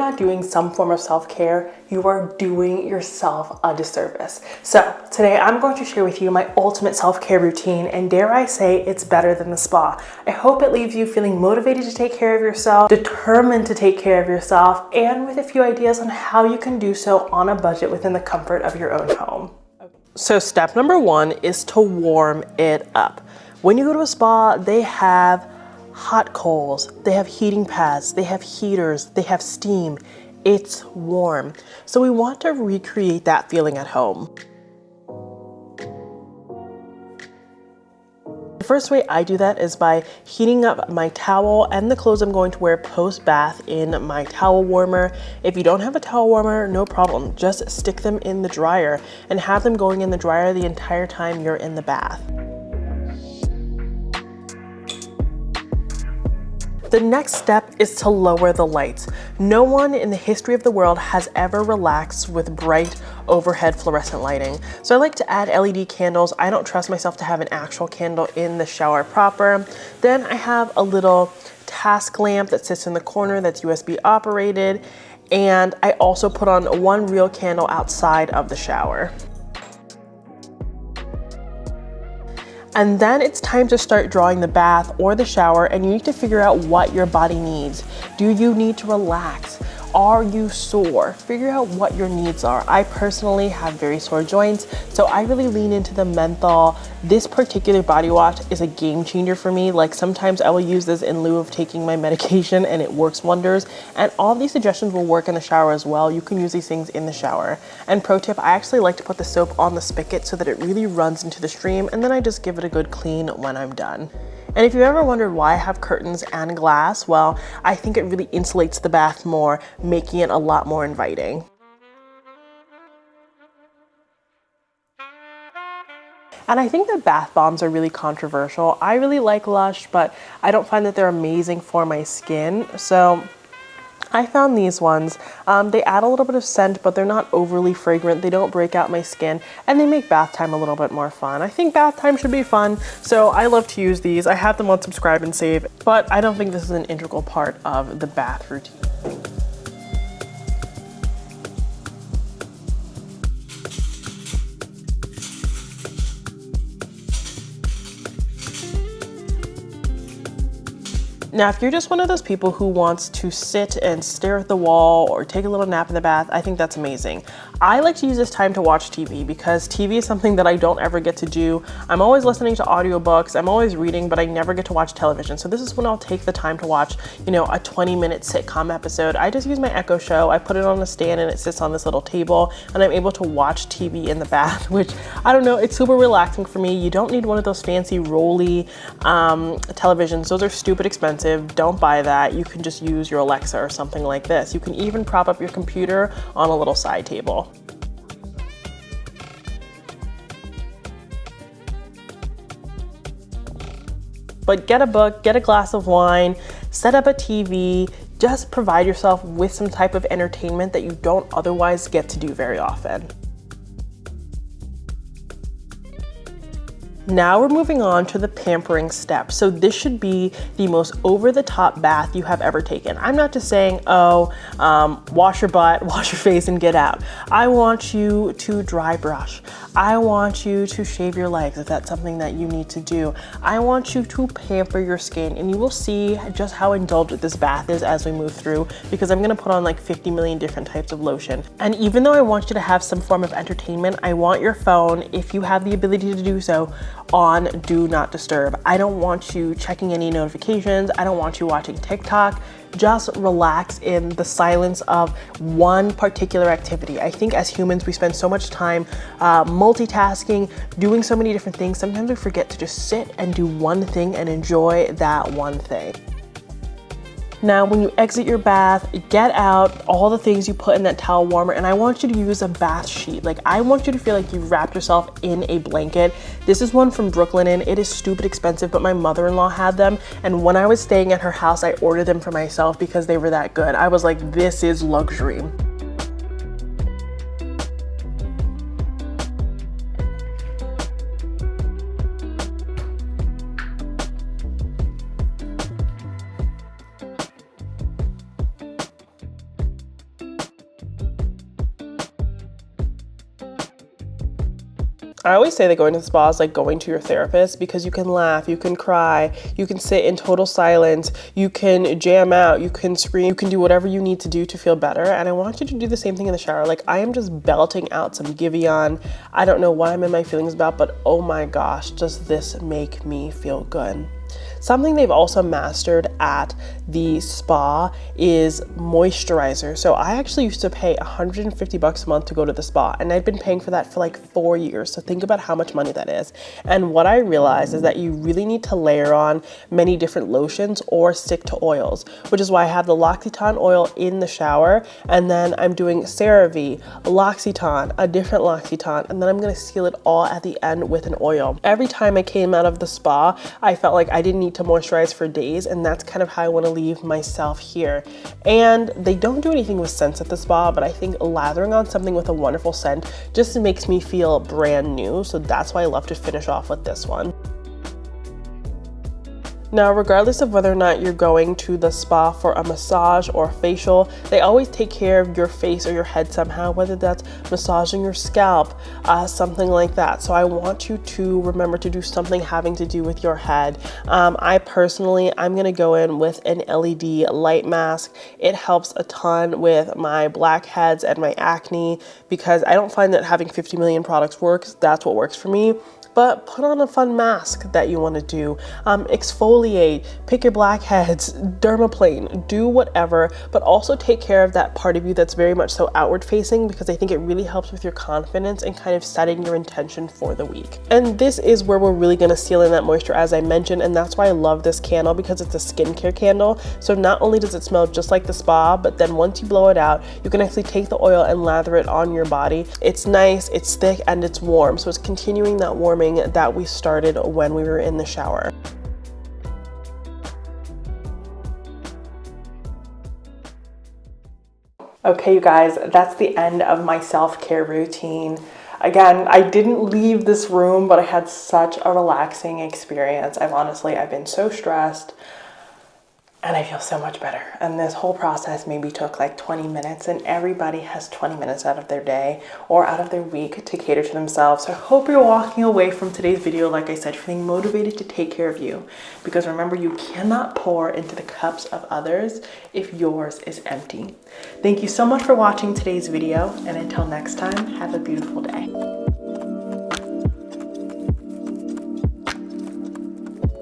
not doing some form of self-care, you are doing yourself a disservice. So today I'm going to share with you my ultimate self-care routine, and dare I say it's better than the spa. I hope it leaves you feeling motivated to take care of yourself, determined to take care of yourself, and with a few ideas on how you can do so on a budget within the comfort of your own home. So step number one is to warm it up. When you go to a spa, they have hot coals, they have heating pads, they have heaters, they have steam. It's warm. So we want to recreate that feeling at home. The first way I do that is by heating up my towel and the clothes I'm going to wear post-bath in my towel warmer. If you don't have a towel warmer, no problem. Just stick them in the dryer and have them going in the dryer the entire time you're in the bath. The next step is to lower the lights. No one in the history of the world has ever relaxed with bright overhead fluorescent lighting. So I like to add LED candles. I don't trust myself to have an actual candle in the shower proper. Then I have a little task lamp that sits in the corner that's USB operated. And I also put on one real candle outside of the shower. And then it's time to start drawing the bath or the shower, and you need to figure out what your body needs. Do you need to relax? Are you sore? Figure out what your needs are. I personally have very sore joints, so I really lean into the menthol. This particular body wash is a game changer for me. Like sometimes I will use this in lieu of taking my medication and it works wonders. And all of these suggestions will work in the shower as well. You can use these things in the shower. And pro tip, I actually like to put the soap on the spigot so that it really runs into the stream, and then I just give it a good clean when I'm done. And if you've ever wondered why I have curtains and glass, well, I think it really insulates the bath more, making it a lot more inviting. And I think that bath bombs are really controversial. I really like Lush, but I don't find that they're amazing for my skin. So I found these ones. They add a little bit of scent, but they're not overly fragrant. They don't break out my skin, and they make bath time a little bit more fun. I think bath time should be fun, so I love to use these. I have them on subscribe and save, but I don't think this is an integral part of the bath routine. Now, if you're just one of those people who wants to sit and stare at the wall or take a little nap in the bath, I think that's amazing. I like to use this time to watch TV because TV is something that I don't ever get to do. I'm always listening to audiobooks, I'm always reading, but I never get to watch television. So this is when I'll take the time to watch, a 20-minute sitcom episode. I just use my Echo Show, I put it on a stand and it sits on this little table, and I'm able to watch TV in the bath, which, I don't know, it's super relaxing for me. You don't need one of those fancy rolly televisions. Those are stupid expensive. Don't buy that. You can just use your Alexa or something like this. You can even prop up your computer on a little side table. But get a book, get a glass of wine, set up a TV, just provide yourself with some type of entertainment that you don't otherwise get to do very often. Now we're moving on to the pampering step. So this should be the most over-the-top bath you have ever taken. I'm not just saying, wash your butt, wash your face, and get out. I want you to dry brush. I want you to shave your legs if that's something that you need to do. I want you to pamper your skin, and you will see just how indulgent this bath is as we move through, because I'm gonna put on like 50 million different types of lotion. And even though I want you to have some form of entertainment, I want your phone, if you have the ability to do so, on Do Not Disturb. I don't want you checking any notifications. I don't want you watching TikTok. Just relax in the silence of one particular activity. I think as humans, we spend so much time multitasking, doing so many different things. Sometimes we forget to just sit and do one thing and enjoy that one thing. Now, when you exit your bath, get out all the things you put in that towel warmer, and I want you to use a bath sheet. Like, I want you to feel like you've wrapped yourself in a blanket. This is one from Brooklinen. It is stupid expensive, but my mother-in-law had them, and when I was staying at her house, I ordered them for myself because they were that good. I was like, this is luxury. I always say that going to the spa is like going to your therapist, because you can laugh, you can cry, you can sit in total silence, you can jam out, you can scream, you can do whatever you need to do to feel better. And I want you to do the same thing in the shower. Like, I am just belting out some Giveon. I don't know what I'm in my feelings about, but oh my gosh, does this make me feel good. Something they've also mastered at the spa is moisturizer. So I actually used to pay $150 a month to go to the spa, and I'd been paying for that for like 4 years. So think about how much money that is. And what I realized is that you really need to layer on many different lotions or stick to oils, which is why I have the L'Occitane oil in the shower, and then I'm doing CeraVe, L'Occitane, a different L'Occitane, and then I'm gonna seal it all at the end with an oil. Every time I came out of the spa, I felt like I didn't need to moisturize for days, and that's kind of how I want to leave myself here. And they don't do anything with scents at the spa, but I think lathering on something with a wonderful scent just makes me feel brand new, so that's why I love to finish off with this one. Now, regardless of whether or not you're going to the spa for a massage or a facial, they always take care of your face or your head somehow, whether that's massaging your scalp, something like that. So I want you to remember to do something having to do with your head. I'm gonna go in with an LED light mask. It helps a ton with my blackheads and my acne, because I don't find that having 50 million products works. That's what works for me. But put on a fun mask that you want to do. Exfoliate, pick your blackheads, dermaplane, do whatever, but also take care of that part of you that's very much so outward facing, because I think it really helps with your confidence and kind of setting your intention for the week. And this is where we're really going to seal in that moisture, as I mentioned, and that's why I love this candle, because it's a skincare candle. So not only does it smell just like the spa, but then once you blow it out, you can actually take the oil and lather it on your body. It's nice, it's thick, and it's warm. So it's continuing that warming that we started when we were in the shower. Okay, you guys, that's the end of my self-care routine. Again, I didn't leave this room, but I had such a relaxing experience. I've been so stressed, and I feel so much better. And this whole process maybe took like 20 minutes, and everybody has 20 minutes out of their day or out of their week to cater to themselves. So I hope you're walking away from today's video, like I said, feeling motivated to take care of you. Because remember, you cannot pour into the cups of others if yours is empty. Thank you so much for watching today's video, and until next time, have a beautiful day.